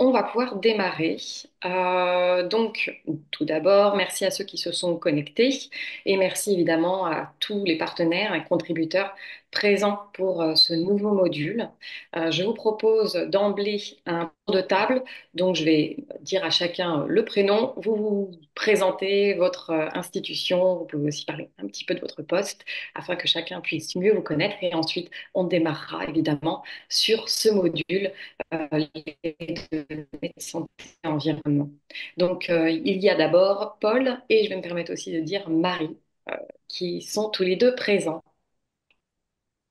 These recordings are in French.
on va pouvoir démarrer. Donc, tout d'abord, merci à ceux qui se sont connectés et merci évidemment à tous les partenaires et contributeurs présents pour ce nouveau module. Je vous propose d'emblée un tour de table. Donc, je vais dire à chacun le prénom. Vous vous présentez votre institution. Vous pouvez aussi parler un petit peu de votre poste afin que chacun puisse mieux vous connaître. Et ensuite, on démarrera évidemment sur ce module de santé et environnement. Donc, il y a d'abord Paul et je vais me permettre aussi de dire Marie, qui sont tous les deux présents.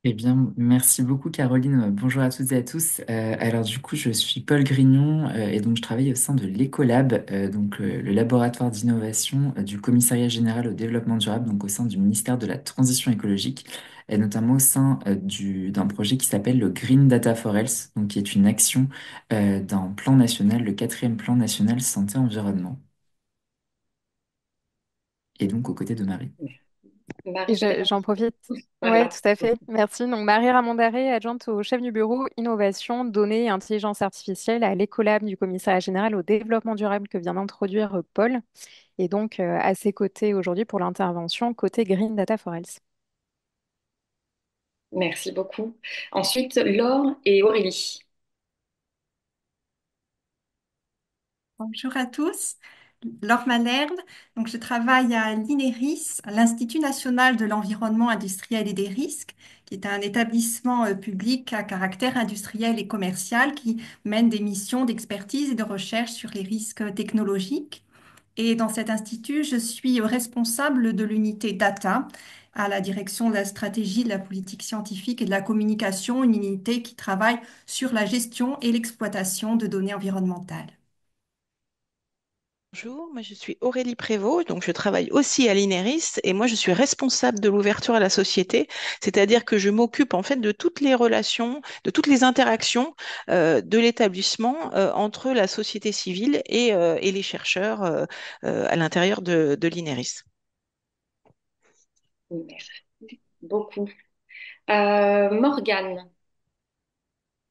Eh bien, merci beaucoup Caroline. Bonjour à toutes et à tous. Alors du coup, je suis Paul Grignon et donc je travaille au sein de l'Ecolab, donc le laboratoire d'innovation du Commissariat général au développement durable, donc au sein du ministère de la Transition écologique et notamment au sein d'un projet qui s'appelle le Green Data for Health, donc qui est une action d'un plan national, le quatrième plan national santé-environnement, et donc aux côtés de Marie. Marie, Et peut-être. j'en profite. Ouais, Voilà. tout à fait. Merci. Donc, Marie Ramondaré, adjointe au chef du bureau Innovation, Données et Intelligence Artificielle à l'Ecolab du Commissariat général au développement durable que vient d'introduire Paul. Et donc, à ses côtés aujourd'hui pour l'intervention côté Green Data for Health. Merci beaucoup. Ensuite, Laure et Aurélie. Bonjour à tous, Laure Malherbe. Donc, je travaille à l'INERIS, à l'Institut national de l'environnement industriel et des risques, qui est un établissement public à caractère industriel et commercial qui mène des missions d'expertise et de recherche sur les risques technologiques. Et dans cet institut, je suis responsable de l'unité data à la direction de la stratégie, de la politique scientifique et de la communication, une unité qui travaille sur la gestion et l'exploitation de données environnementales. Bonjour, moi je suis Aurélie Prévost, donc je travaille aussi à l'INERIS et moi je suis responsable de l'ouverture à la société, c'est-à-dire que je m'occupe en fait de toutes les relations, de toutes les interactions de l'établissement entre la société civile et les chercheurs à l'intérieur de l'INERIS. Merci beaucoup. Morgane.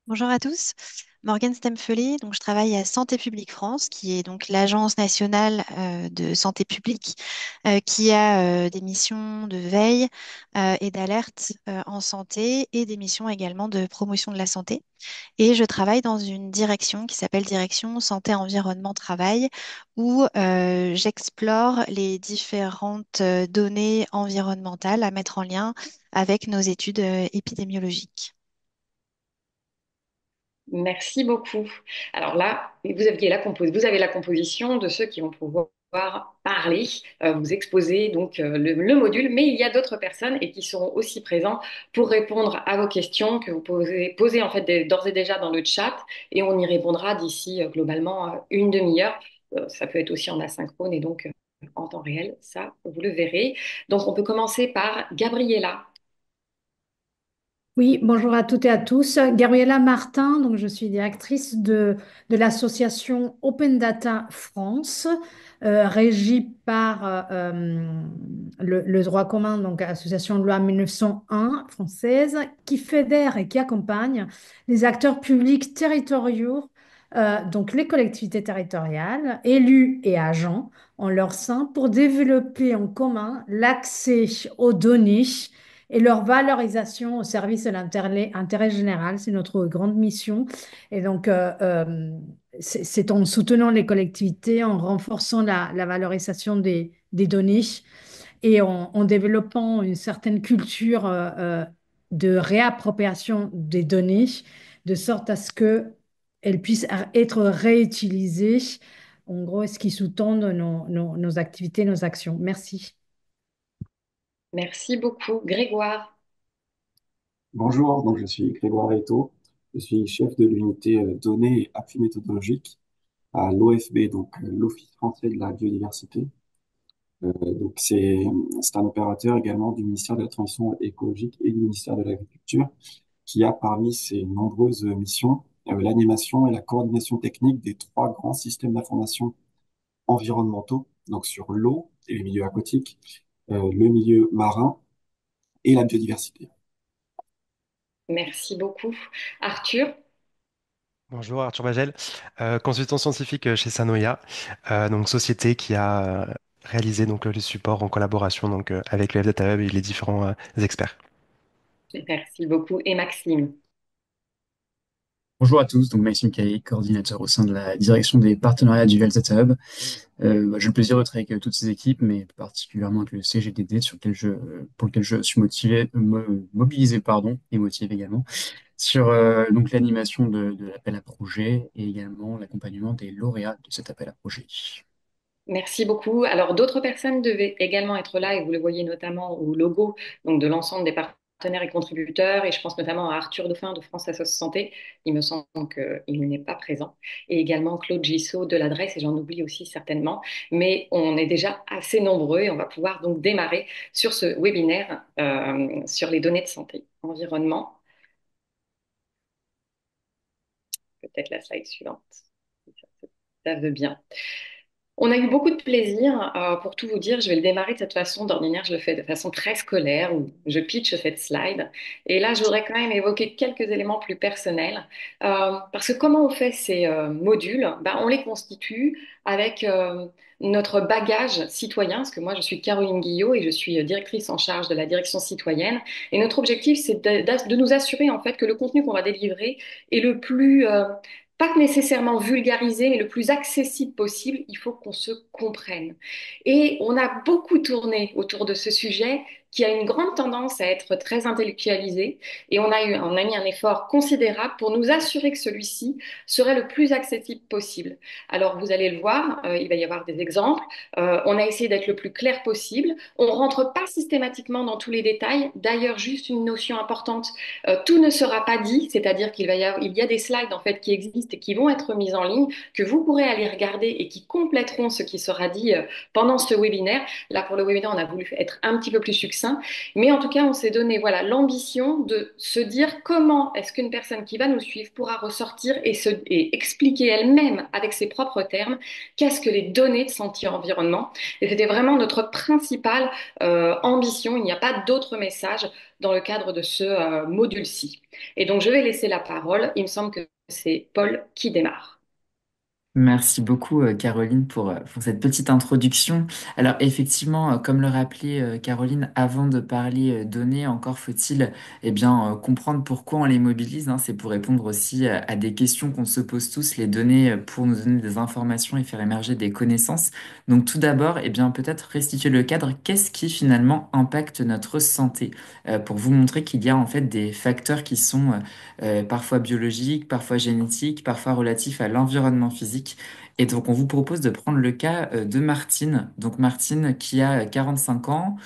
Bonjour à tous, Morgane Stemfeli, donc je travaille à Santé publique France, qui est donc l'agence nationale de santé publique, qui a des missions de veille et d'alerte en santé et des missions également de promotion de la santé. Et je travaille dans une direction qui s'appelle Direction Santé Environnement Travail, où j'explore les différentes données environnementales à mettre en lien avec nos études épidémiologiques. Merci beaucoup. Alors là, vous avez la composition de ceux qui vont pouvoir parler, vous exposer donc le module, mais il y a d'autres personnes et qui seront aussi présents pour répondre à vos questions que vous poser en fait d'ores et déjà dans le chat et on y répondra d'ici globalement une demi-heure. Ça peut être aussi en asynchrone et donc en temps réel, ça vous le verrez. Donc on peut commencer par Gabriella. Oui, bonjour à toutes et à tous. Gabriella Martin, donc je suis directrice de l'association Open Data France, régie par le droit commun, donc association de loi 1901 française, qui fédère et qui accompagne les acteurs publics territoriaux, donc les collectivités territoriales, élus et agents en leur sein, pour développer en commun l'accès aux données et leur valorisation au service de intérêt général. C'est notre grande mission. Et donc, c'est en soutenant les collectivités, en renforçant la valorisation des données et en développant une certaine culture de réappropriation des données, de sorte à ce qu'elles puissent être réutilisées. En gros, ce qui sous-tend nos activités, nos actions. Merci. Merci beaucoup. Grégoire. Bonjour, donc je suis Grégoire Reto, je suis chef de l'unité données et appui méthodologique à l'OFB, donc l'Office français de la biodiversité. Donc c'est un opérateur également du ministère de la Transition écologique et du ministère de l'Agriculture qui a parmi ses nombreuses missions l'animation et la coordination technique des trois grands systèmes d'information environnementaux, donc sur l'eau et les milieux aquatiques, le milieu marin et la biodiversité. Merci beaucoup. Arthur. Bonjour Arthur Bagel, consultant scientifique chez Sanoya, donc société qui a réalisé donc les supports en collaboration avec le F-Data Hub et les différents experts. Merci beaucoup. Et Maxime. Bonjour à tous, donc Maxime Caillé, coordinateur au sein de la direction des partenariats du Health Data Hub. J'ai le plaisir de travailler avec toutes ces équipes, mais plus particulièrement avec le CGDD pour lequel je suis mobilisé pardon, et motivé également, sur donc l'animation de l'appel à projet et également l'accompagnement des lauréats de cet appel à projet. Merci beaucoup. Alors, d'autres personnes devaient également être là et vous le voyez notamment au logo donc de l'ensemble des partenaires et contributeurs. Et je pense notamment à Arthur Dauphin de France Assos Santé. Il me semble qu'il n'est pas présent. Et également Claude Gissot de l'adresse, et j'en oublie aussi certainement. Mais on est déjà assez nombreux et on va pouvoir donc démarrer sur ce webinaire sur les données de santé, environnement. Peut-être la slide suivante, si ça veut bien. On a eu beaucoup de plaisir. Pour tout vous dire, je vais le démarrer de cette façon. D'ordinaire, je le fais de façon très scolaire où je pitch cette slide. Et là, je voudrais quand même évoquer quelques éléments plus personnels. Parce que comment on fait ces modules? Ben, on les constitue avec notre bagage citoyen. Parce que moi, je suis Caroline Guillot et je suis directrice en charge de la direction citoyenne. Et notre objectif, c'est de nous assurer en fait que le contenu qu'on va délivrer est le plus pas nécessairement vulgarisé, mais le plus accessible possible. Il faut qu'on se comprenne. Et on a beaucoup tourné autour de ce sujet qui a une grande tendance à être très intellectualisé. Et on a mis un effort considérable pour nous assurer que celui-ci serait le plus accessible possible. Alors, vous allez le voir, il va y avoir des exemples. On a essayé d'être le plus clair possible. On rentre pas systématiquement dans tous les détails. D'ailleurs, juste une notion importante, tout ne sera pas dit, c'est-à-dire il y a des slides en fait qui existent et qui vont être mises en ligne, que vous pourrez aller regarder et qui compléteront ce qui sera dit pendant ce webinaire. Là, pour le webinaire, on a voulu être un petit peu plus succinct, mais en tout cas, on s'est donné voilà l'ambition de se dire comment est-ce qu'une personne qui va nous suivre pourra ressortir et expliquer elle-même avec ses propres termes qu'est-ce que les données de santé environnement. Et c'était vraiment notre principale ambition. Il n'y a pas d'autre message dans le cadre de ce module-ci. Et donc, je vais laisser la parole. Il me semble que c'est Paul qui démarre. Merci beaucoup, Caroline, pour cette petite introduction. Alors, effectivement, comme le rappelait Caroline, avant de parler données, encore faut-il comprendre pourquoi on les mobilise, hein. C'est pour répondre aussi à des questions qu'on se pose tous, les données pour nous donner des informations et faire émerger des connaissances. Donc, tout d'abord, peut-être restituer le cadre. Qu'est-ce qui finalement impacte notre santé? Pour vous montrer qu'il y a en fait des facteurs qui sont parfois biologiques, parfois génétiques, parfois relatifs à l'environnement physique. Et donc, on vous propose de prendre le cas de Martine. Donc, Martine qui a 45 ans,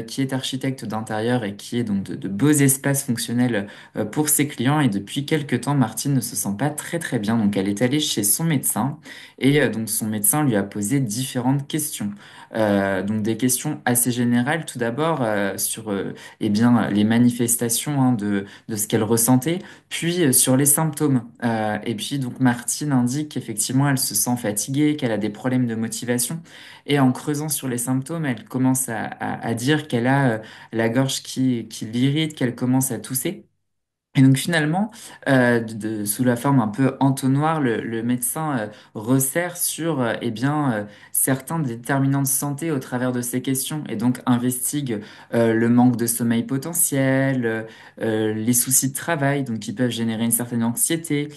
qui est architecte d'intérieur et qui est donc de beaux espaces fonctionnels pour ses clients. Et depuis quelques temps, Martine ne se sent pas très très bien. Donc, elle est allée chez son médecin et donc son médecin lui a posé différentes questions. Donc, des questions assez générales. Tout d'abord, sur les manifestations hein, de ce qu'elle ressentait puis sur les symptômes. Et puis donc Martine indique qu'effectivement elle se sent fatiguée, qu'elle a des problèmes de motivation. Et en creusant sur les symptômes, elle commence à dire qu'elle a la gorge qui l'irrite, qu'elle commence à tousser. Et donc finalement, sous la forme un peu entonnoir, le médecin resserre sur certains déterminants de santé au travers de ces questions et donc investigue le manque de sommeil potentiel, les soucis de travail, donc qui peuvent générer une certaine anxiété,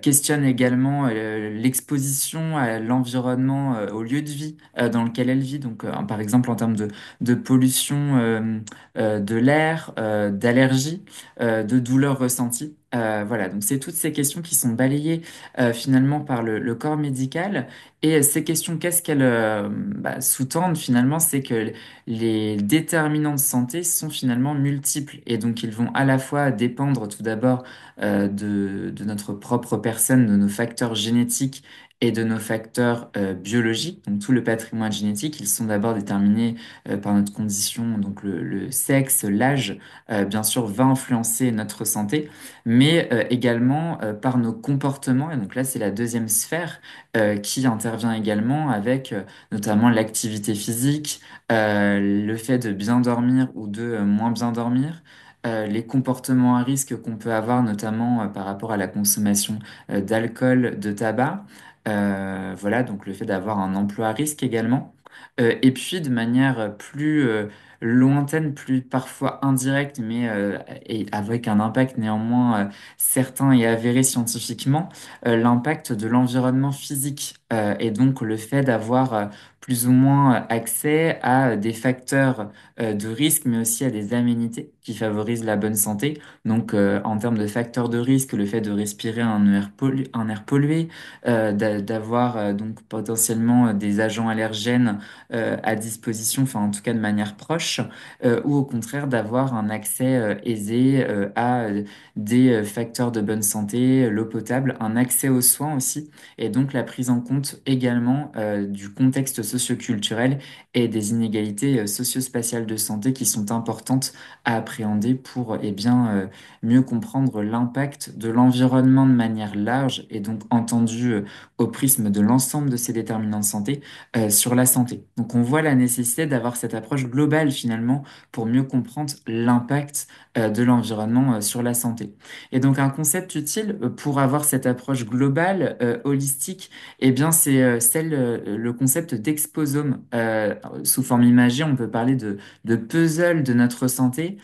questionne également l'exposition à l'environnement, au lieu de vie dans lequel elle vit, donc par exemple en termes de pollution de l'air, d'allergie de douleurs ressenties. Voilà, donc c'est toutes ces questions qui sont balayées finalement par le corps médical. Et ces questions, qu'est-ce qu'elles sous-tendent finalement? C'est que les déterminants de santé sont finalement multiples. Et donc ils vont à la fois dépendre tout d'abord de notre propre personne, de nos facteurs génétiques et de nos facteurs biologiques. Donc tout le patrimoine génétique, ils sont d'abord déterminés par notre condition, donc le sexe, l'âge bien sûr, va influencer notre santé, mais également par nos comportements. Et donc là, c'est la deuxième sphère qui intervient également avec notamment l'activité physique, le fait de bien dormir ou de moins bien dormir. les comportements à risque qu'on peut avoir, notamment par rapport à la consommation d'alcool, de tabac. Voilà, donc le fait d'avoir un emploi à risque également. Et puis de manière plus lointaine, plus parfois indirecte, mais et avec un impact néanmoins certain et avéré scientifiquement, l'impact de l'environnement physique et donc le fait d'avoir plus ou moins accès à des facteurs de risque, mais aussi à des aménités qui favorisent la bonne santé. Donc en termes de facteurs de risque, le fait de respirer un air pollué, d'avoir donc potentiellement des agents allergènes à disposition, enfin en tout cas de manière proche, ou au contraire d'avoir un accès aisé à des facteurs de bonne santé, l'eau potable, un accès aux soins aussi, et donc la prise en compte également du contexte socioculturel et des inégalités socio-spatiales de santé qui sont importantes à appréhender pour mieux comprendre l'impact de l'environnement de manière large et donc entendu au prisme de l'ensemble de ces déterminants de santé sur la santé. Donc on voit la nécessité d'avoir cette approche globale finalement pour mieux comprendre l'impact de l'environnement sur la santé. Et donc un concept utile pour avoir cette approche globale, holistique, eh bien le concept d'exposome. Sous forme imagée, on peut parler de puzzle de notre santé,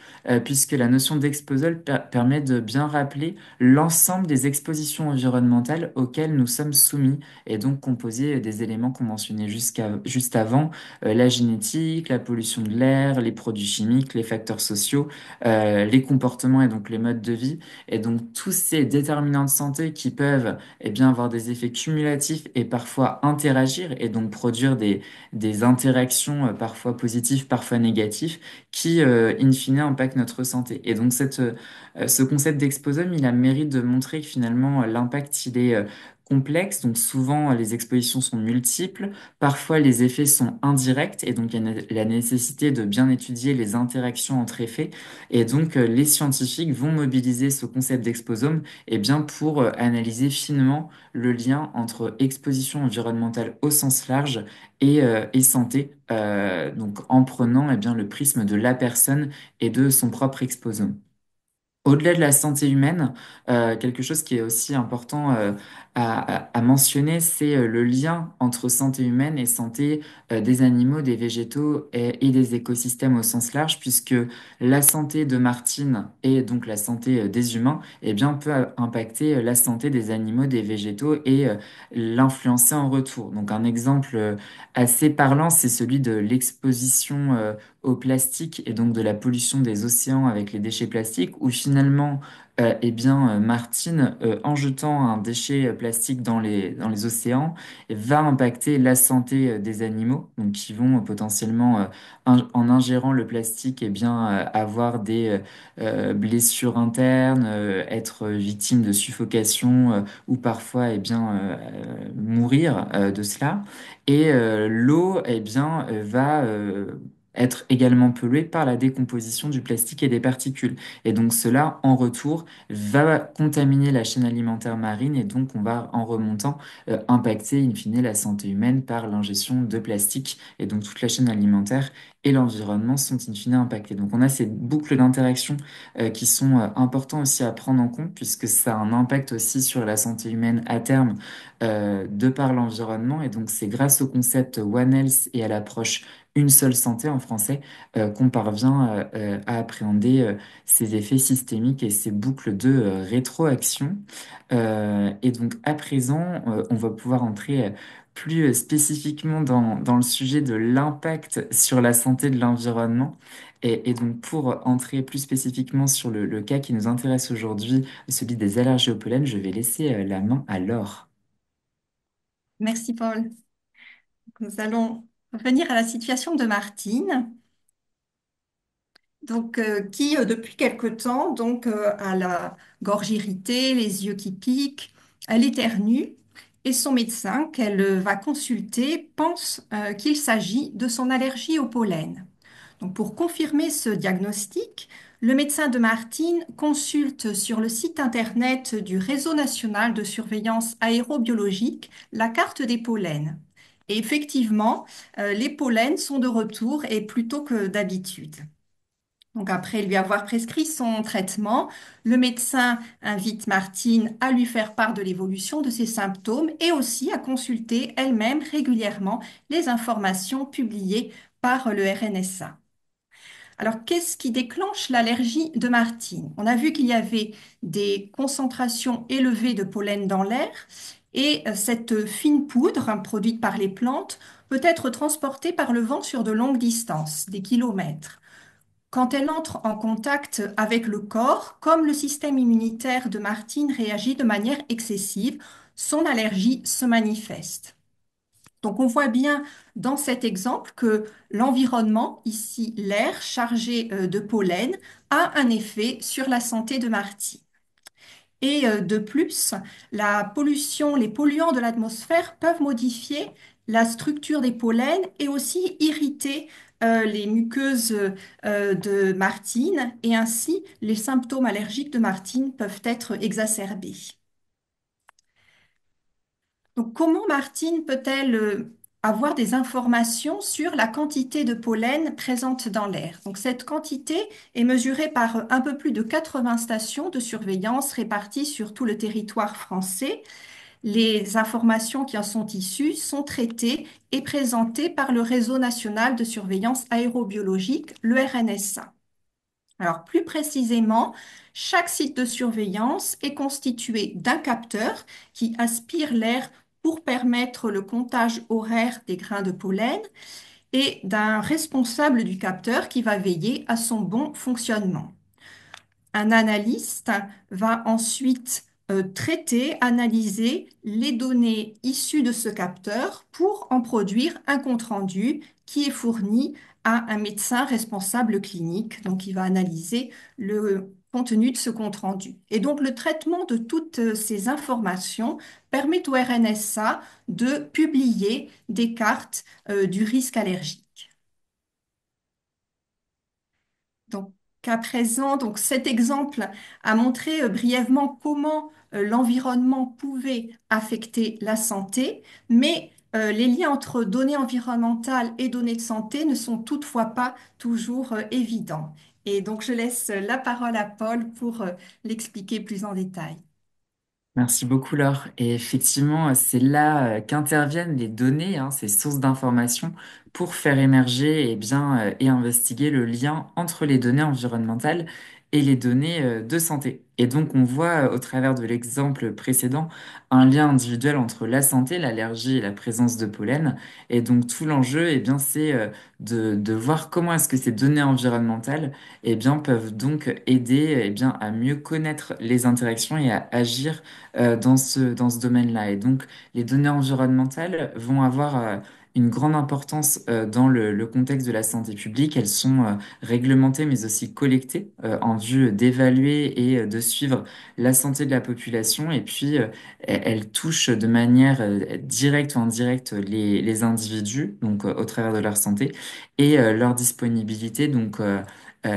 puisque la notion d'exposome permet de bien rappeler l'ensemble des expositions environnementales auxquelles nous sommes soumis et donc composé des éléments qu'on mentionnait juste avant, la génétique, la pollution de l'air, les produits chimiques, les facteurs sociaux, les comportements et donc les modes de vie. Et donc tous ces déterminants de santé qui peuvent avoir des effets cumulatifs et parfois interagir et donc produire des interactions parfois positives, parfois négatives, qui in fine impactent notre santé. Et donc ce concept d'exposome, il a le mérite de montrer que finalement l'impact, il est complexe, donc souvent les expositions sont multiples, parfois les effets sont indirects et donc il y a la nécessité de bien étudier les interactions entre effets et donc les scientifiques vont mobiliser ce concept d'exposome pour analyser finement le lien entre exposition environnementale au sens large et santé, donc en prenant le prisme de la personne et de son propre exposome. Au-delà de la santé humaine, quelque chose qui est aussi important à mentionner, c'est le lien entre santé humaine et santé des animaux, des végétaux et des écosystèmes au sens large, puisque la santé de Martine et donc la santé des humains peut impacter la santé des animaux, des végétaux et l'influencer en retour. Donc un exemple assez parlant, c'est celui de l'exposition au plastique et donc de la pollution des océans avec les déchets plastiques, où finalement, Martine, en jetant un déchet plastique dans les océans, va impacter la santé des animaux, donc qui vont potentiellement, en ingérant le plastique, avoir des blessures internes, être victime de suffocation ou parfois mourir de cela. Et l'eau va être également polluée par la décomposition du plastique et des particules. Et donc cela, en retour, va contaminer la chaîne alimentaire marine et donc on va, en remontant, impacter in fine la santé humaine par l'ingestion de plastique. Et donc toute la chaîne alimentaire et l'environnement sont in fine impactés. Donc on a ces boucles d'interaction qui sont importants aussi à prendre en compte puisque ça a un impact aussi sur la santé humaine à terme de par l'environnement. Et donc c'est grâce au concept One Health et à l'approche une seule santé en français qu'on parvient à appréhender ces effets systémiques et ces boucles de rétroaction. Et donc à présent, on va pouvoir entrer plus spécifiquement dans le sujet de l'impact sur la santé de l'environnement. Et donc pour entrer plus spécifiquement sur le cas qui nous intéresse aujourd'hui, celui des allergies au pollen, je vais laisser la main à Laure. Merci Paul. Nous allons revenir à la situation de Martine, qui depuis quelque temps a la gorge irritée, les yeux qui piquent, elle éternue et son médecin qu'elle va consulter pense qu'il s'agit de son allergie au pollen. Donc, pour confirmer ce diagnostic, le médecin de Martine consulte sur le site internet du Réseau national de surveillance aérobiologique la carte des pollens. Et effectivement, les pollens sont de retour et plus tôt que d'habitude. Donc après lui avoir prescrit son traitement, le médecin invite Martine à lui faire part de l'évolution de ses symptômes et aussi à consulter elle-même régulièrement les informations publiées par le RNSA. Alors, qu'est-ce qui déclenche l'allergie de Martine? On a vu qu'il y avait des concentrations élevées de pollen dans l'air et cette fine poudre produite par les plantes peut être transportée par le vent sur de longues distances, des kilomètres. Quand elle entre en contact avec le corps, comme le système immunitaire de Martine réagit de manière excessive, son allergie se manifeste. Donc on voit bien dans cet exemple que l'environnement, ici l'air chargé de pollen, a un effet sur la santé de Martine. Et de plus, la pollution, les polluants de l'atmosphère peuvent modifier la structure des pollens et aussi irriter les muqueuses de Martine et ainsi les symptômes allergiques de Martine peuvent être exacerbés. Donc, comment Martine peut-elle avoir des informations sur la quantité de pollen présente dans l'air? Donc, cette quantité est mesurée par un peu plus de 80 stations de surveillance réparties sur tout le territoire français. Les informations qui en sont issues sont traitées et présentées par le Réseau national de surveillance aérobiologique, le RNSA. Alors, plus précisément, chaque site de surveillance est constitué d'un capteur qui aspire l'air pour permettre le comptage horaire des grains de pollen et d'un responsable du capteur qui va veiller à son bon fonctionnement. Un analyste va ensuite traiter, analyser les données issues de ce capteur pour en produire un compte-rendu qui est fourni à un médecin responsable clinique. Donc, il va analyser le contenu de ce compte-rendu. Et donc, le traitement de toutes ces informations permet au RNSA de publier des cartes du risque allergique. Donc, à présent, donc cet exemple a montré brièvement comment l'environnement pouvait affecter la santé, mais les liens entre données environnementales et données de santé ne sont toutefois pas toujours évidents. Et donc, je laisse la parole à Paul pour l'expliquer plus en détail. Merci beaucoup, Laure. Et effectivement, c'est là qu'interviennent les données, hein, ces sources d'informations, pour faire émerger et investiguer le lien entre les données environnementales et les données de santé. Et donc, on voit au travers de l'exemple précédent un lien individuel entre la santé, l'allergie et la présence de pollen. Et donc, tout l'enjeu, c'est de voir comment est-ce que ces données environnementales peuvent donc aider à mieux connaître les interactions et à agir dans ce domaine-là. Et donc, les données environnementales vont avoir une grande importance dans le contexte de la santé publique. Elles sont réglementées, mais aussi collectées en vue d'évaluer et de suivre la santé de la population. Et puis, elles touchent de manière directe ou indirecte les individus, donc au travers de leur santé, et leur disponibilité.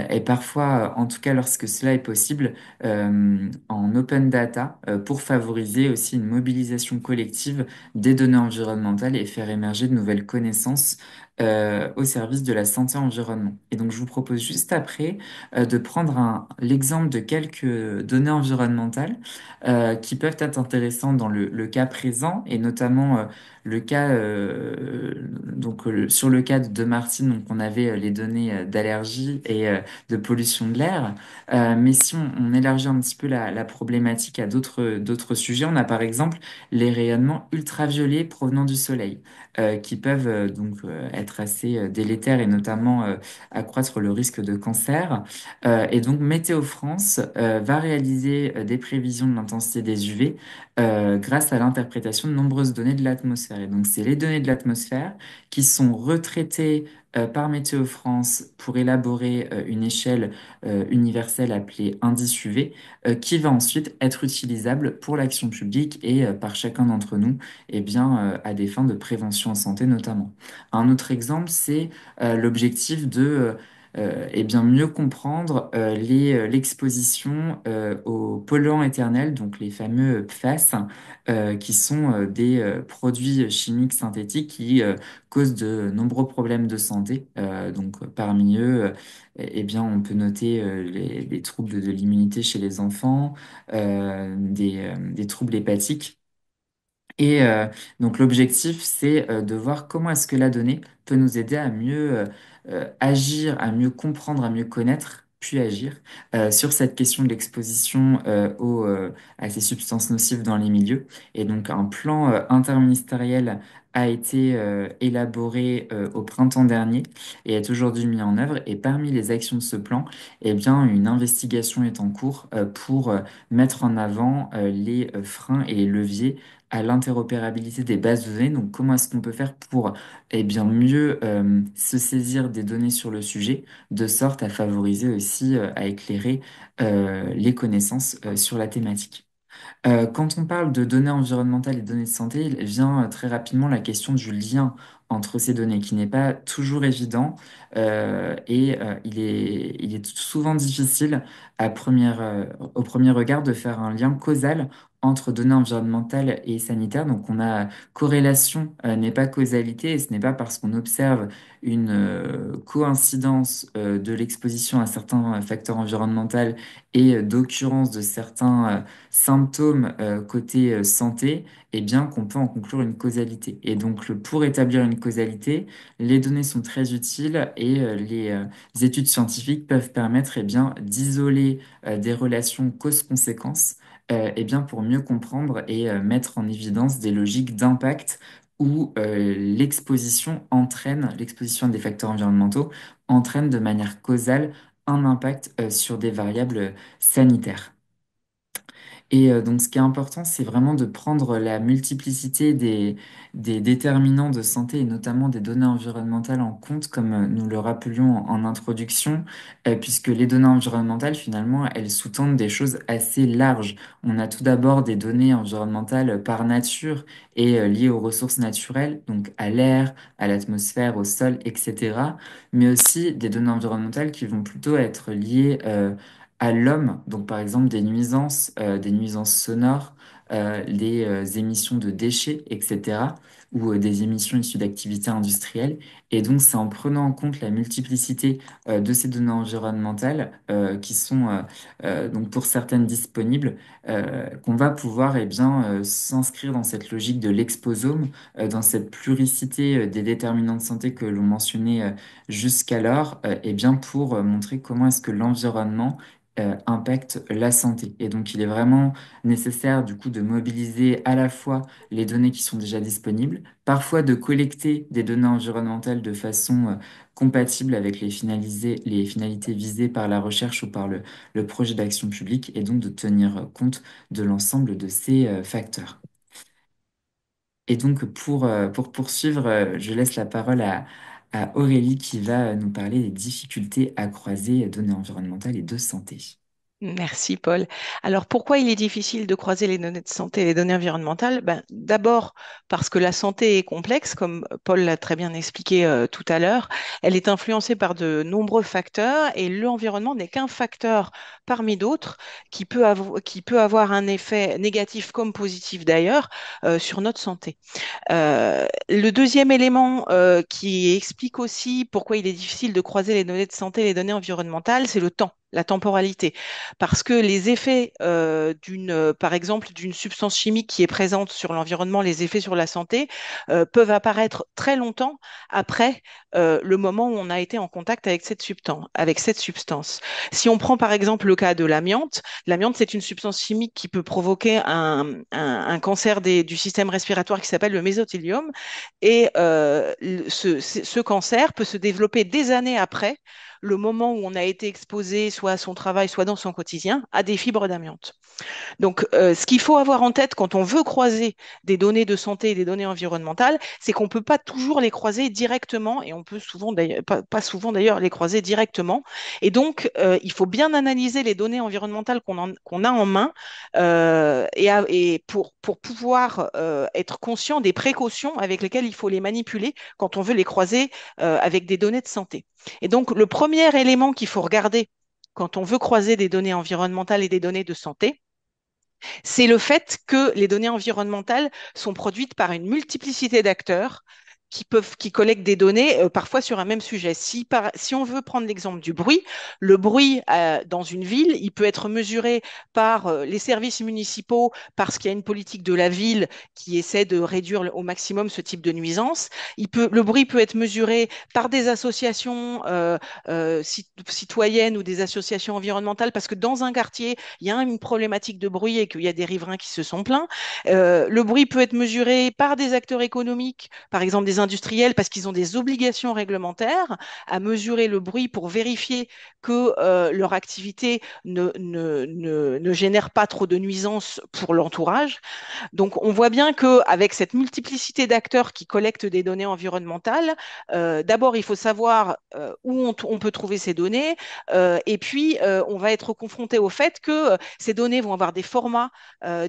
Et parfois, en tout cas lorsque cela est possible, en open data pour favoriser aussi une mobilisation collective des données environnementales et faire émerger de nouvelles connaissances au service de la santé environnement. Et donc, je vous propose juste après de prendre l'exemple de quelques données environnementales qui peuvent être intéressantes dans le cas présent et notamment le cas sur le cas de Martine, donc on avait les données d'allergie et de pollution de l'air. Mais si on élargit un petit peu la problématique à d'autres sujets, on a par exemple les rayonnements ultraviolets provenant du soleil, qui peuvent être assez délétères et notamment accroître le risque de cancer. Et donc Météo France va réaliser des prévisions de l'intensité des UV grâce à l'interprétation de nombreuses données de l'atmosphère. Et donc c'est les données de l'atmosphère qui sont retraitées par Météo France pour élaborer une échelle universelle appelée indice UV, qui va ensuite être utilisable pour l'action publique et par chacun d'entre nous, à des fins de prévention en santé notamment. Un autre exemple, c'est l'objectif de eh bien mieux comprendre l'exposition aux polluants éternels, donc les fameux PFAS, qui sont des produits chimiques synthétiques qui causent de nombreux problèmes de santé. Donc parmi eux, eh bien on peut noter les troubles de l'immunité chez les enfants, des troubles hépatiques. Et donc l'objectif, c'est de voir comment est-ce que la donnée peut nous aider à mieux agir, à mieux comprendre, à mieux connaître, puis agir sur cette question de l'exposition à ces substances nocives dans les milieux. Et donc un plan interministériel a été élaboré au printemps dernier et est aujourd'hui mis en œuvre. Et parmi les actions de ce plan, eh bien, une investigation est en cours pour mettre en avant les freins et les leviers à l'interopérabilité des bases de données. Donc, comment est-ce qu'on peut faire pour bien, mieux se saisir des données sur le sujet, de sorte à favoriser aussi, à éclairer les connaissances sur la thématique. Quand on parle de données environnementales et données de santé, il vient très rapidement la question du lien entre ces données, qui n'est pas toujours évident il est souvent difficile au premier regard de faire un lien causal entre données environnementales et sanitaires. Donc on a corrélation n'est pas causalité et ce n'est pas parce qu'on observe une coïncidence de l'exposition à certains facteurs environnementaux et d'occurrence de certains symptômes côté santé, eh bien qu'on peut en conclure une causalité. Et donc pour établir une causalité, les données sont très utiles et les études scientifiques peuvent permettre bien d'isoler des relations cause-conséquence eh bien pour mieux comprendre et mettre en évidence des logiques d'impact où l'exposition à des facteurs environnementaux entraîne de manière causale un impact sur des variables sanitaires. Et donc, ce qui est important, c'est vraiment de prendre la multiplicité des déterminants de santé et notamment des données environnementales en compte, comme nous le rappelions en introduction, puisque les données environnementales, finalement, elles sous-tendent des choses assez larges. On a tout d'abord des données environnementales par nature et liées aux ressources naturelles, donc à l'air, à l'atmosphère, au sol, etc. Mais aussi des données environnementales qui vont plutôt être liées à l'homme, donc par exemple des nuisances sonores, des émissions de déchets, etc., ou des émissions issues d'activités industrielles. Et donc c'est en prenant en compte la multiplicité de ces données environnementales qui sont donc pour certaines disponibles, qu'on va pouvoir s'inscrire dans cette logique de l'exposome, dans cette pluricité des déterminants de santé que l'on mentionnait jusqu'alors, et bien pour montrer comment est-ce que l'environnement impacte la santé. Et donc, il est vraiment nécessaire, du coup, de mobiliser à la fois les données qui sont déjà disponibles, parfois de collecter des données environnementales de façon compatible avec les finalités visées par la recherche ou par le projet d'action publique, et donc de tenir compte de l'ensemble de ces facteurs. Et donc, pour poursuivre, je laisse la parole à Aurélie qui va nous parler des difficultés à croiser données environnementales et de santé. Merci Paul. Alors pourquoi il est difficile de croiser les données de santé et les données environnementales? Ben, d'abord parce que la santé est complexe, comme Paul l'a très bien expliqué tout à l'heure. Elle est influencée par de nombreux facteurs et l'environnement n'est qu'un facteur parmi d'autres qui peut avoir un effet négatif comme positif d'ailleurs sur notre santé. Le deuxième élément qui explique aussi pourquoi il est difficile de croiser les données de santé et les données environnementales, c'est le temps, la temporalité. Parce que les effets par exemple, d'une substance chimique qui est présente sur l'environnement, les effets sur la santé, peuvent apparaître très longtemps après le moment où on a été en contact avec cette substance. Si on prend par exemple le cas de l'amiante, l'amiante, c'est une substance chimique qui peut provoquer un cancer du système respiratoire qui s'appelle le mésothéliome. Et ce cancer peut se développer des années après le moment où on a été exposé, soit à son travail, soit dans son quotidien, à des fibres d'amiante. Donc, ce qu'il faut avoir en tête quand on veut croiser des données de santé et des données environnementales, c'est qu'on ne peut pas toujours les croiser directement et on peut souvent, d'ailleurs, pas souvent d'ailleurs, les croiser directement. Et donc, il faut bien analyser les données environnementales qu'on a en main et pour pouvoir être conscient des précautions avec lesquelles il faut les manipuler quand on veut les croiser avec des données de santé. Et donc, premier élément qu'il faut regarder quand on veut croiser des données environnementales et des données de santé, c'est le fait que les données environnementales sont produites par une multiplicité d'acteurs qui collectent des données parfois sur un même sujet. Si on veut prendre l'exemple du bruit, le bruit dans une ville, il peut être mesuré par les services municipaux parce qu'il y a une politique de la ville qui essaie de réduire au maximum ce type de nuisance. Le bruit peut être mesuré par des associations citoyennes ou des associations environnementales parce que dans un quartier, il y a une problématique de bruit et qu'il y a des riverains qui se sont plaints. Le bruit peut être mesuré par des acteurs économiques, par exemple des industriels, parce qu'ils ont des obligations réglementaires à mesurer le bruit pour vérifier que leur activité ne génère pas trop de nuisances pour l'entourage. Donc, on voit bien qu'avec cette multiplicité d'acteurs qui collectent des données environnementales, d'abord, il faut savoir où on peut trouver ces données, et puis on va être confronté au fait que ces données vont avoir des formats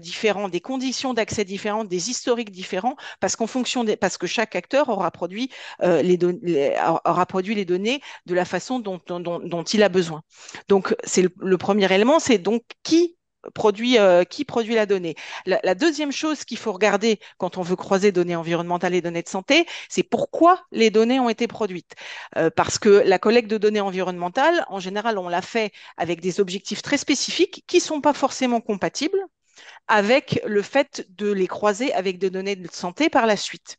différents, des conditions d'accès différentes, des historiques différents, parce que chaque acteur aura produit les données de la façon dont il a besoin. Donc, c'est le premier élément, c'est donc qui produit la donnée. La deuxième chose qu'il faut regarder quand on veut croiser données environnementales et données de santé, c'est pourquoi les données ont été produites. Parce que la collecte de données environnementales, en général, on l'a fait avec des objectifs très spécifiques qui ne sont pas forcément compatibles avec le fait de les croiser avec des données de santé par la suite.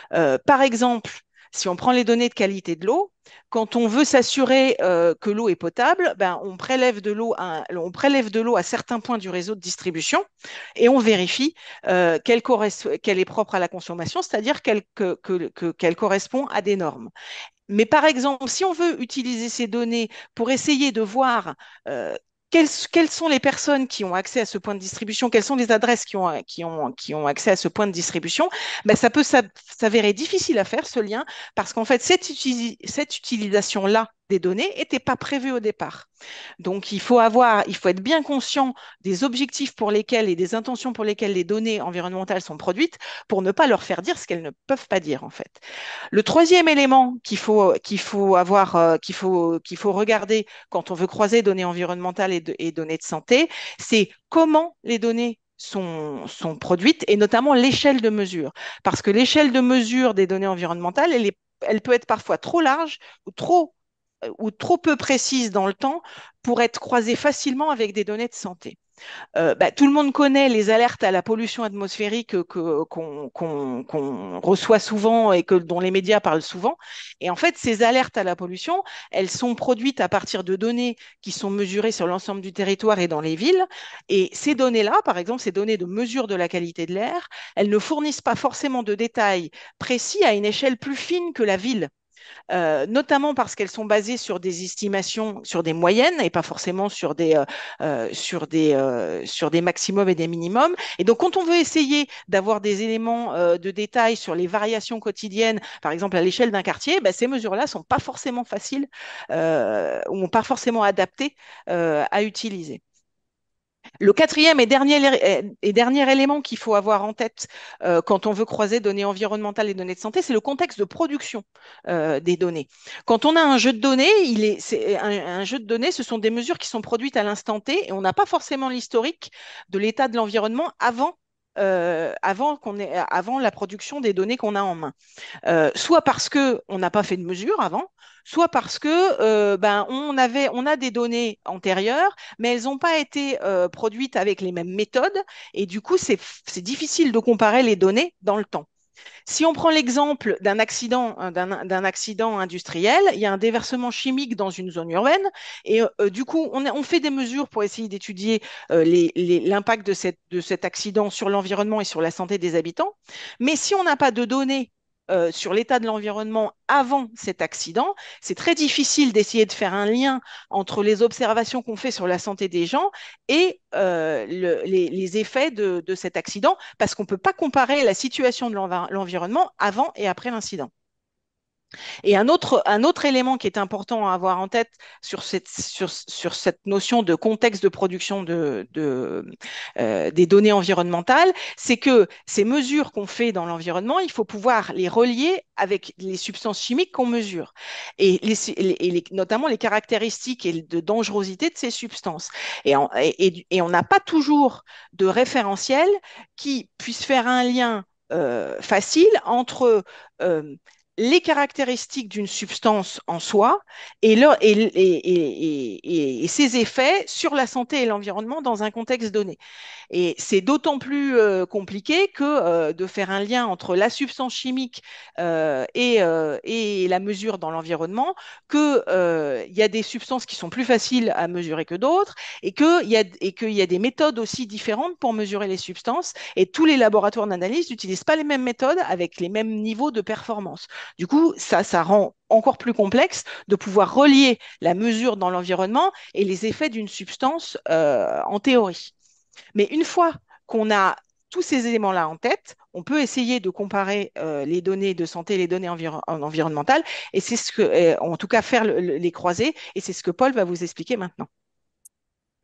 Par exemple, si on prend les données de qualité de l'eau, quand on veut s'assurer que l'eau est potable, ben, on prélève de l'eau à certains points du réseau de distribution et on vérifie qu'elle est propre à la consommation, c'est-à-dire qu'elle correspond à des normes. Mais par exemple, si on veut utiliser ces données pour essayer de voir euh, quelles sont les personnes qui ont accès à ce point de distribution, quelles sont les adresses qui ont accès à ce point de distribution, ben ça peut s'avérer difficile à faire, ce lien, parce qu'en fait, cette utilisation-là des données n'était pas prévue au départ. Donc, il faut être bien conscient des objectifs pour lesquels et des intentions pour lesquelles les données environnementales sont produites pour ne pas leur faire dire ce qu'elles ne peuvent pas dire, en fait. Le troisième élément qu'il faut regarder quand on veut croiser données environnementales et données de santé, c'est comment les données sont produites et notamment l'échelle de mesure. Parce que l'échelle de mesure des données environnementales, elle peut être parfois trop large ou trop peu précise dans le temps pour être croisée facilement avec des données de santé. Tout le monde connaît les alertes à la pollution atmosphérique qu'on reçoit souvent et dont les médias parlent souvent. Et en fait, ces alertes à la pollution, elles sont produites à partir de données qui sont mesurées sur l'ensemble du territoire et dans les villes. Et ces données-là, par exemple, ces données de mesure de la qualité de l'air, elles ne fournissent pas forcément de détails précis à une échelle plus fine que la ville. Notamment parce qu'elles sont basées sur des estimations, sur des moyennes et pas forcément sur des maximums et des minimums. Et donc, quand on veut essayer d'avoir des éléments de détail sur les variations quotidiennes, par exemple à l'échelle d'un quartier, ben, ces mesures-là ne sont pas forcément faciles ou pas forcément adaptées à utiliser. Le quatrième et dernier élément qu'il faut avoir en tête quand on veut croiser données environnementales et données de santé, c'est le contexte de production des données. Quand on a un jeu de données, un jeu de données, ce sont des mesures qui sont produites à l'instant T et on n'a pas forcément l'historique de l'état de l'environnement avant la production des données qu'on a en main. Soit parce qu'on n'a pas fait de mesure avant, soit parce que on a des données antérieures, mais elles n'ont pas été produites avec les mêmes méthodes, et du coup, c'est difficile de comparer les données dans le temps. Si on prend l'exemple d'un accident industriel, il y a un déversement chimique dans une zone urbaine et du coup, on fait des mesures pour essayer d'étudier l'impact de cet accident sur l'environnement et sur la santé des habitants. Mais si on n'a pas de données sur l'état de l'environnement avant cet accident, c'est très difficile d'essayer de faire un lien entre les observations qu'on fait sur la santé des gens et les effets de cet accident, parce qu'on ne peut pas comparer la situation de l'environnement avant et après l'incident. Et un autre élément qui est important à avoir en tête sur cette notion de contexte de production des données environnementales, c'est que ces mesures qu'on fait dans l'environnement, il faut pouvoir les relier avec les substances chimiques qu'on mesure, notamment les caractéristiques et de dangerosité de ces substances. Et on n'a pas toujours de référentiel qui puisse faire un lien facile entre les caractéristiques d'une substance en soi et ses effets sur la santé et l'environnement dans un contexte donné. Et c'est d'autant plus compliqué que de faire un lien entre la substance chimique et la mesure dans l'environnement, que il y a des substances qui sont plus faciles à mesurer que d'autres, qu'il y a des méthodes aussi différentes pour mesurer les substances, et tous les laboratoires d'analyse n'utilisent pas les mêmes méthodes avec les mêmes niveaux de performance. Du coup, ça rend encore plus complexe de pouvoir relier la mesure dans l'environnement et les effets d'une substance en théorie. Mais une fois qu'on a tous ces éléments-là en tête, on peut essayer de comparer les données de santé et les données environnementales, et c'est ce que, en tout cas, faire les croisés, et c'est ce que Paul va vous expliquer maintenant.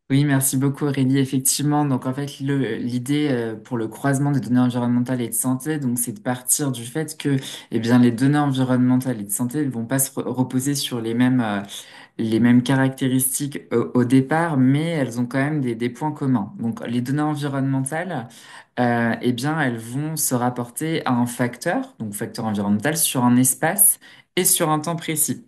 Oui, merci beaucoup Aurélie. Effectivement, donc en fait, l'idée pour le croisement des données environnementales et de santé, donc c'est de partir du fait que, eh bien, les données environnementales et de santé ne vont pas se reposer sur les mêmes caractéristiques au départ, mais elles ont quand même des points communs. Donc, les données environnementales, eh bien, elles vont se rapporter à un facteur, donc facteur environnemental, sur un espace et sur un temps précis.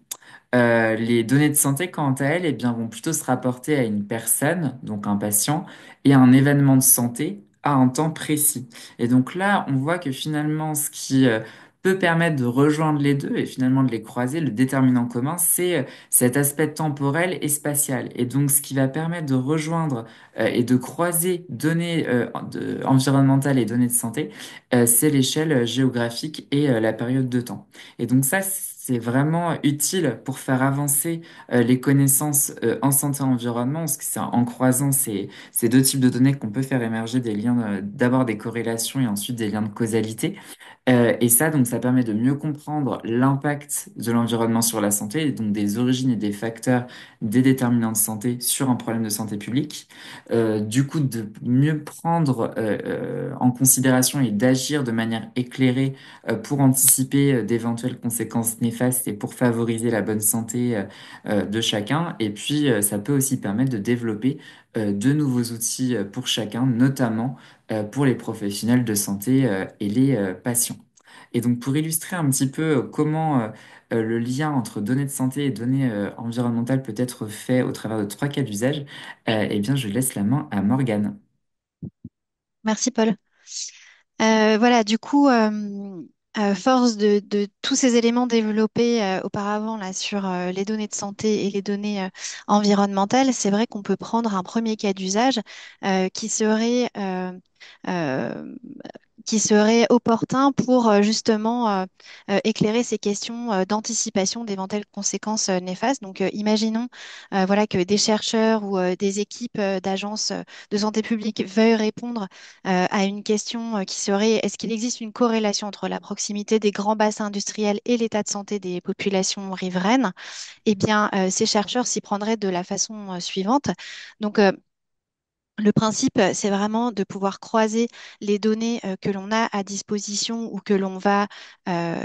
Les données de santé, quant à elles, eh bien, vont plutôt se rapporter à une personne, donc un patient, et à un événement de santé à un temps précis. Et donc là, on voit que finalement, ce qui peut permettre de rejoindre les deux et finalement de les croiser, le déterminant commun, c'est cet aspect temporel et spatial. Et donc, ce qui va permettre de rejoindre et de croiser données environnementales et données de santé, c'est l'échelle géographique et la période de temps. Et donc ça, c'est vraiment utile pour faire avancer les connaissances en santé et environnement, parce que c'est en croisant ces deux types de données qu'on peut faire émerger des liens, d'abord des corrélations et ensuite des liens de causalité. Et ça, donc, ça permet de mieux comprendre l'impact de l'environnement sur la santé, et donc des origines et des facteurs, des déterminants de santé sur un problème de santé publique. Du coup, de mieux prendre en considération et d'agir de manière éclairée pour anticiper d'éventuelles conséquences néfastes et pour favoriser la bonne santé de chacun. Et puis, ça peut aussi permettre de développer de nouveaux outils pour chacun, notamment pour les professionnels de santé et les patients. Et donc, pour illustrer un petit peu comment le lien entre données de santé et données environnementales peut être fait au travers de trois cas d'usage, eh bien, je laisse la main à Morgane. Merci Paul. Voilà, du coup, force de tous ces éléments développés auparavant là, sur les données de santé et les données environnementales, c'est vrai qu'on peut prendre un premier cas d'usage qui serait euh, qui serait opportun pour justement éclairer ces questions d'anticipation d'éventuelles conséquences néfastes. Donc, imaginons voilà, que des chercheurs ou des équipes d'agences de santé publique veuillent répondre à une question qui serait est-ce qu'il existe une corrélation entre la proximité des grands bassins industriels et l'état de santé des populations riveraines? Eh bien, ces chercheurs s'y prendraient de la façon suivante. Donc, le principe, c'est vraiment de pouvoir croiser les données que l'on a à disposition ou que l'on va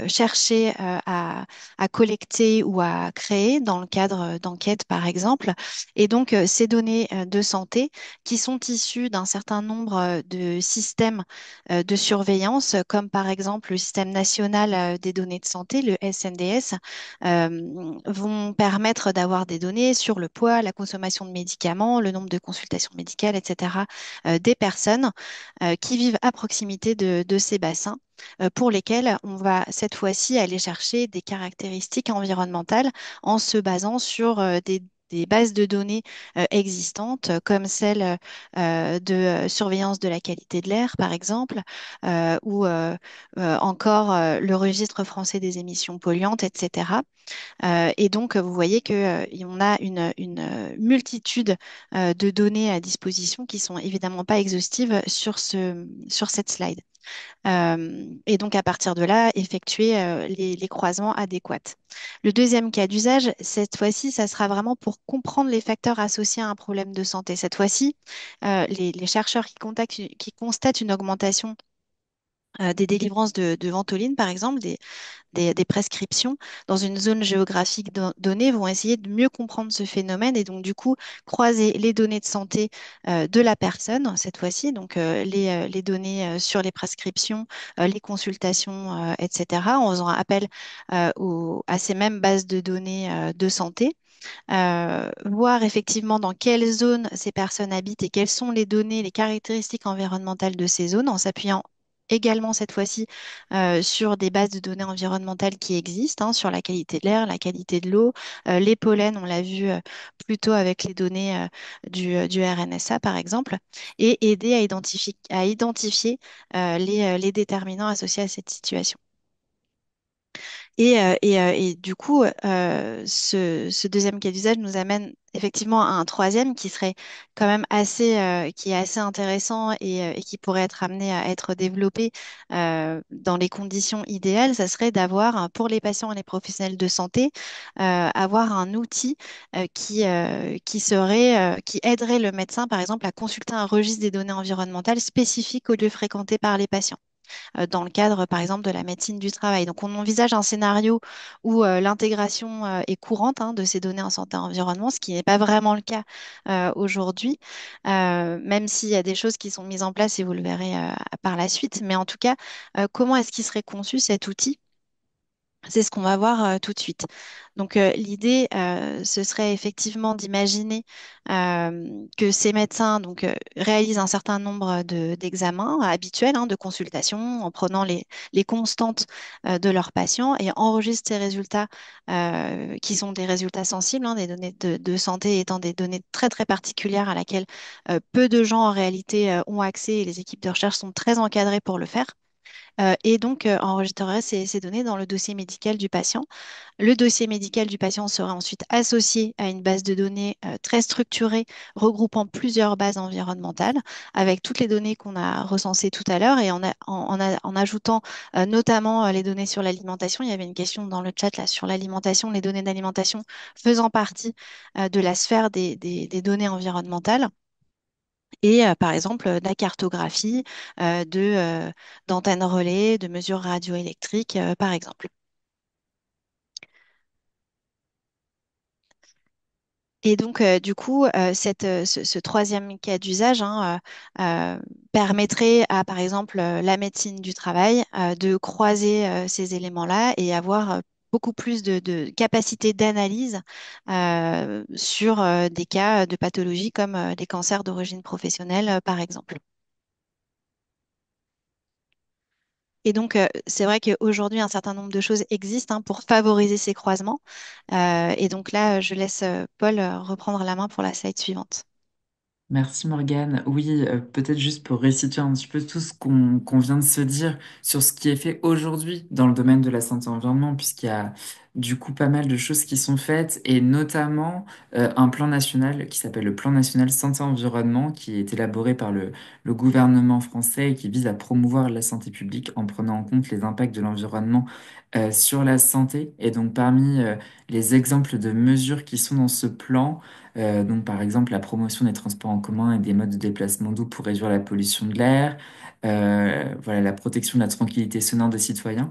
chercher à collecter ou à créer dans le cadre d'enquêtes, par exemple. Et donc, ces données de santé qui sont issues d'un certain nombre de systèmes de surveillance, comme par exemple le système national des données de santé, le SNDS, vont permettre d'avoir des données sur le poids, la consommation de médicaments, le nombre de consultations médicales, etc., des personnes qui vivent à proximité de ces bassins pour lesquels on va cette fois-ci aller chercher des caractéristiques environnementales en se basant sur des bases de données existantes, comme celle de surveillance de la qualité de l'air, par exemple, ou encore le registre français des émissions polluantes, etc. Et donc, vous voyez qu'on a une multitude de données à disposition qui sont évidemment pas exhaustives sur cette slide. Et donc à partir de là, effectuer les croisements adéquats. Le deuxième cas d'usage, cette fois-ci, ça sera vraiment pour comprendre les facteurs associés à un problème de santé. Cette fois-ci, les chercheurs qui constatent une augmentation des délivrances de ventoline, par exemple, des prescriptions dans une zone géographique donnée vont essayer de mieux comprendre ce phénomène et donc du coup croiser les données de santé de la personne cette fois-ci, donc les données sur les prescriptions, les consultations, etc., en faisant appel à ces mêmes bases de données de santé. Voir effectivement dans quelle zone ces personnes habitent et quelles sont les données, les caractéristiques environnementales de ces zones, en s'appuyant également cette fois-ci sur des bases de données environnementales qui existent, hein, sur la qualité de l'air, la qualité de l'eau, les pollens, on l'a vu plus tôt avec les données du RNSA par exemple, et aider à identifier les déterminants associés à cette situation. Et du coup, ce deuxième cas d'usage nous amène effectivement à un troisième qui serait quand même qui est assez intéressant et qui pourrait être amené à être développé dans les conditions idéales. Ça serait d'avoir, pour les patients et les professionnels de santé, avoir un outil qui aiderait le médecin, par exemple, à consulter un registre des données environnementales spécifiques aux lieux fréquentés par les patients dans le cadre, par exemple, de la médecine du travail. Donc, on envisage un scénario où l'intégration est courante hein, de ces données en santé et environnement, ce qui n'est pas vraiment le cas aujourd'hui, même s'il y a des choses qui sont mises en place et vous le verrez par la suite. Mais en tout cas, comment est-ce qu'il serait conçu cet outil? C'est ce qu'on va voir tout de suite. Donc, l'idée, ce serait effectivement d'imaginer que ces médecins réalisent un certain nombre d'examens habituels, hein, de consultations, en prenant les constantes de leurs patients et enregistrent ces résultats qui sont des résultats sensibles, hein, des données de santé étant des données très, très particulières à laquelle peu de gens en réalité ont accès et les équipes de recherche sont très encadrées pour le faire et donc enregistrerait ces données dans le dossier médical du patient. Le dossier médical du patient sera ensuite associé à une base de données très structurée, regroupant plusieurs bases environnementales, avec toutes les données qu'on a recensées tout à l'heure et en ajoutant notamment les données sur l'alimentation. Il y avait une question dans le chat là sur l'alimentation, les données d'alimentation faisant partie de la sphère des données environnementales et par exemple de la cartographie, d'antennes relais, de mesures radioélectriques, par exemple. Et donc, du coup, ce troisième cas d'usage hein, permettrait à, par exemple, la médecine du travail de croiser ces éléments-là et avoir beaucoup plus de capacité d'analyse sur des cas de pathologie comme des cancers d'origine professionnelle, par exemple. Et donc, c'est vrai qu'aujourd'hui, un certain nombre de choses existent hein, pour favoriser ces croisements. Et donc là, je laisse Paul reprendre la main pour la slide suivante. Merci Morgane. Oui, peut-être juste pour restituer un petit peu tout ce qu'on vient de se dire sur ce qui est fait aujourd'hui dans le domaine de la santé environnement, puisqu'il y a du coup pas mal de choses qui sont faites, et notamment un plan national qui s'appelle le Plan national santé-environnement, qui est élaboré par le gouvernement français et qui vise à promouvoir la santé publique en prenant en compte les impacts de l'environnement sur la santé. Et donc parmi les exemples de mesures qui sont dans ce plan, donc, par exemple, la promotion des transports en commun et des modes de déplacement doux pour réduire la pollution de l'air, voilà, la protection de la tranquillité sonore des citoyens,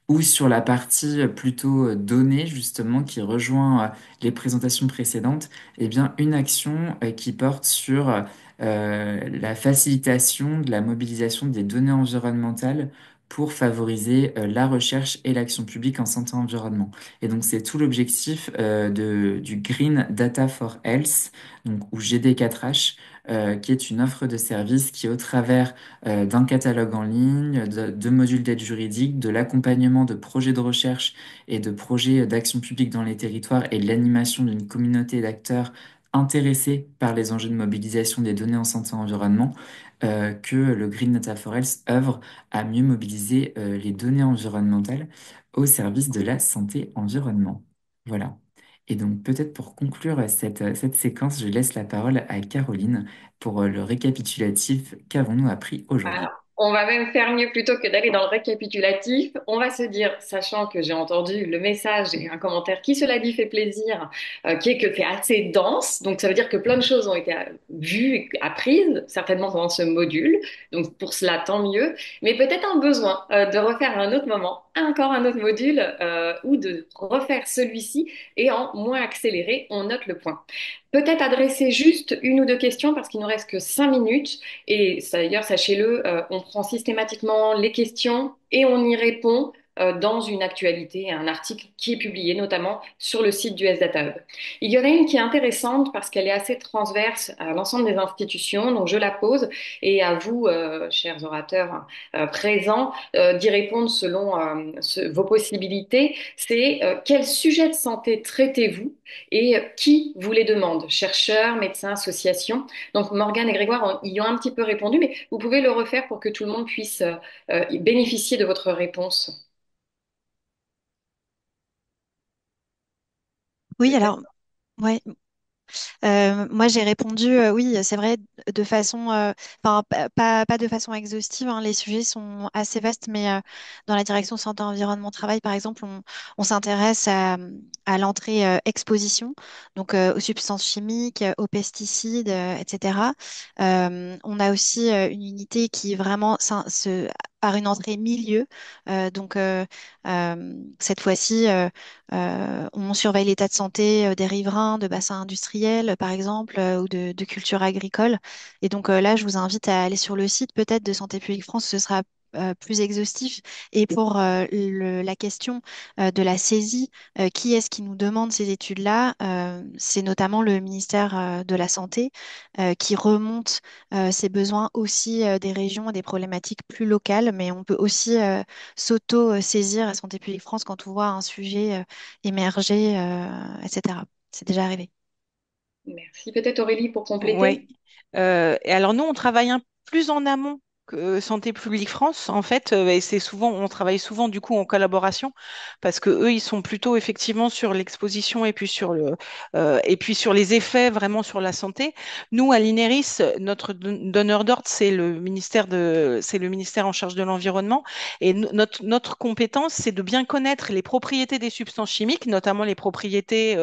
ou sur la partie plutôt donnée, justement, qui rejoint les présentations précédentes, eh bien, une action qui porte sur la facilitation de la mobilisation des données environnementales pour favoriser la recherche et l'action publique en santé environnement. Et donc, c'est tout l'objectif du Green Data for Health, donc, ou GD4H, qui est une offre de service qui, au travers d'un catalogue en ligne, de modules d'aide juridique, de l'accompagnement de projets de recherche et de projets d'action publique dans les territoires et de l'animation d'une communauté d'acteurs intéressés par les enjeux de mobilisation des données en santé et environnement, que le Green Data for Health œuvre à mieux mobiliser les données environnementales au service de la santé environnement. Voilà. Et donc peut-être pour conclure cette séquence, je laisse la parole à Caroline pour le récapitulatif qu'avons-nous appris aujourd'hui. On va même faire mieux plutôt que d'aller dans le récapitulatif. On va se dire, sachant que j'ai entendu le message et un commentaire qui, cela dit, fait plaisir, qui est que c'est assez dense. Donc, ça veut dire que plein de choses ont été vues et apprises, certainement pendant ce module. Donc, pour cela, tant mieux. Mais peut-être un besoin de refaire à un autre moment, encore un autre module, ou de refaire celui-ci et en moins accéléré, on note le point. Peut-être adresser juste une ou deux questions parce qu'il nous reste que 5 minutes. Et d'ailleurs, sachez-le, on prend systématiquement les questions et on y répond dans une actualité, un article qui est publié notamment sur le site du SData Hub. Il y en a une qui est intéressante parce qu'elle est assez transverse à l'ensemble des institutions, donc je la pose et à vous, chers orateurs présents, d'y répondre selon vos possibilités. C'est quel sujet de santé traitez-vous et qui vous les demande? Chercheurs, médecins, associations? Donc Morgane et Grégoire y ont un petit peu répondu, mais vous pouvez le refaire pour que tout le monde puisse y bénéficier de votre réponse. Oui, Peut-être. alors, ouais, moi, j'ai répondu, oui, c'est vrai, de façon, enfin, pas de façon exhaustive, hein, les sujets sont assez vastes, mais dans la direction santé, environnement, travail, par exemple, on s'intéresse à l'entrée exposition, donc aux substances chimiques, aux pesticides, etc. On a aussi une unité qui vraiment par une entrée milieu, donc cette fois-ci. On surveille l'état de santé des riverains, de bassins industriels, par exemple, ou de cultures agricoles. Et donc là, je vous invite à aller sur le site peut-être de Santé publique France, ce sera plus exhaustif. Et pour la question de la saisie, qui est-ce qui nous demande ces études-là? C'est notamment le ministère de la Santé qui remonte ces besoins aussi des régions et des problématiques plus locales, mais on peut aussi s'auto-saisir à Santé publique France quand on voit un sujet émerger, etc. C'est déjà arrivé. Merci. Peut-être Aurélie pour compléter. Oui. Et alors nous, on travaille un plus en amont que Santé publique France, en fait, et c'est souvent, on travaille souvent du coup en collaboration parce que eux, ils sont plutôt effectivement sur l'exposition et puis sur et puis sur les effets vraiment sur la santé. Nous, à l'INERIS, notre donneur d'ordre, c'est le ministère en charge de l'environnement, et notre compétence, c'est de bien connaître les propriétés des substances chimiques, notamment les propriétés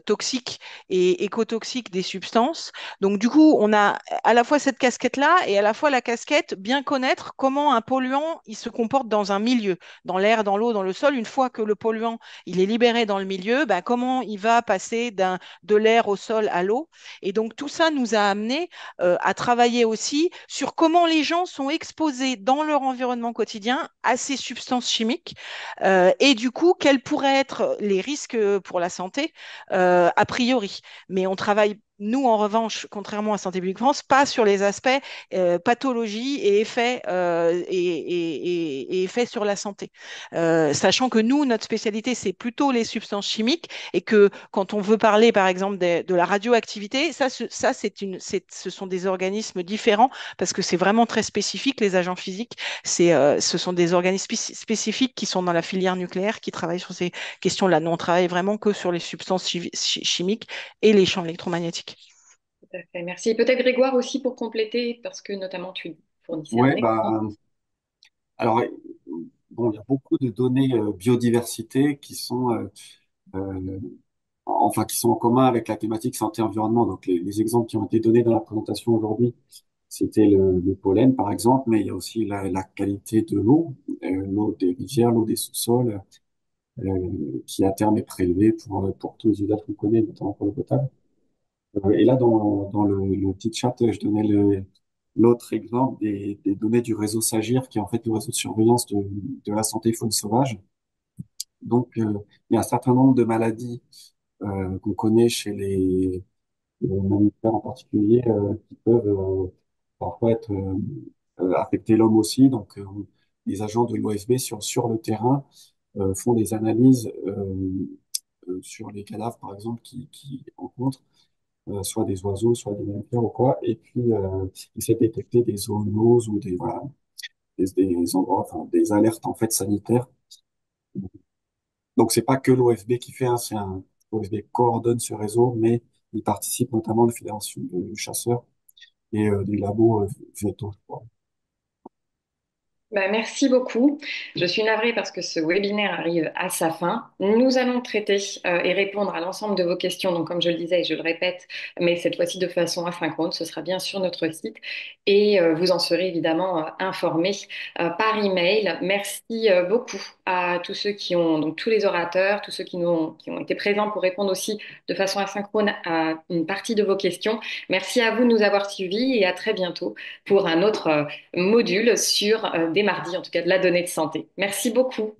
toxiques et écotoxiques des substances. Donc, du coup, on a à la fois cette casquette-là et à la fois la casquette bien connaître comment un polluant il se comporte dans un milieu, dans l'air, dans l'eau, dans le sol. Une fois que le polluant il est libéré dans le milieu, ben, comment il va passer de l'air au sol à l'eau. Et donc, tout ça nous a amené à travailler aussi sur comment les gens sont exposés dans leur environnement quotidien à ces substances chimiques et du coup, quels pourraient être les risques pour la santé a priori. Mais on travaille, nous, en revanche, contrairement à Santé publique France, pas sur les aspects pathologie et effets, et effets sur la santé. Sachant que nous, notre spécialité, c'est plutôt les substances chimiques et que quand on veut parler, par exemple, de la radioactivité, ce sont des organismes différents parce que c'est vraiment très spécifique, les agents physiques. Ce sont des organismes spécifiques qui sont dans la filière nucléaire, qui travaillent sur ces questions-là. Nous, on travaille vraiment que sur les substances chimiques et les champs électromagnétiques. Tout à fait. Merci. Et peut-être Grégoire aussi pour compléter, parce que notamment tu fournissais un Ouais, exemple. alors, bon, il y a beaucoup de données biodiversité qui sont, euh, enfin, qui sont en commun avec la thématique santé-environnement. Donc, les exemples qui ont été donnés dans la présentation aujourd'hui, c'était le pollen, par exemple, mais il y a aussi la qualité de l'eau, l'eau des rivières, l'eau des sous-sols, qui à terme est prélevée pour tous les usages qu'on connaît, notamment pour l'eau potable. Et là, dans le petit chat, je donnais l'autre exemple des données du réseau SAGIR, qui est en fait le réseau de surveillance de la santé faune sauvage. Donc, il y a un certain nombre de maladies qu'on connaît chez les mammifères en particulier, qui peuvent parfois affecter l'homme aussi. Donc, les agents de l'OFB sur le terrain font des analyses sur les cadavres, par exemple, qui rencontrent soit des oiseaux, soit des mammifères ou quoi, et puis essayer de détecter des zoonoses ou voilà, des endroits, enfin, des alertes en fait sanitaires. Donc c'est pas que l'OFB qui fait, hein, l'OFB coordonne ce réseau, mais il participe notamment à la Fédération de chasseurs et des labos végétaux, je crois. Bah, merci beaucoup. Je suis navrée parce que ce webinaire arrive à sa fin. Nous allons traiter et répondre à l'ensemble de vos questions, donc comme je le disais et je le répète, mais cette fois-ci de façon asynchrone. Ce sera bien sur notre site et vous en serez évidemment informés par email. Merci beaucoup à tous ceux qui ont, donc tous les orateurs, tous ceux qui ont été présents pour répondre aussi de façon asynchrone à une partie de vos questions. Merci à vous de nous avoir suivis et à très bientôt pour un autre module sur, dès mardi en tout cas, de la donnée de santé. Merci beaucoup.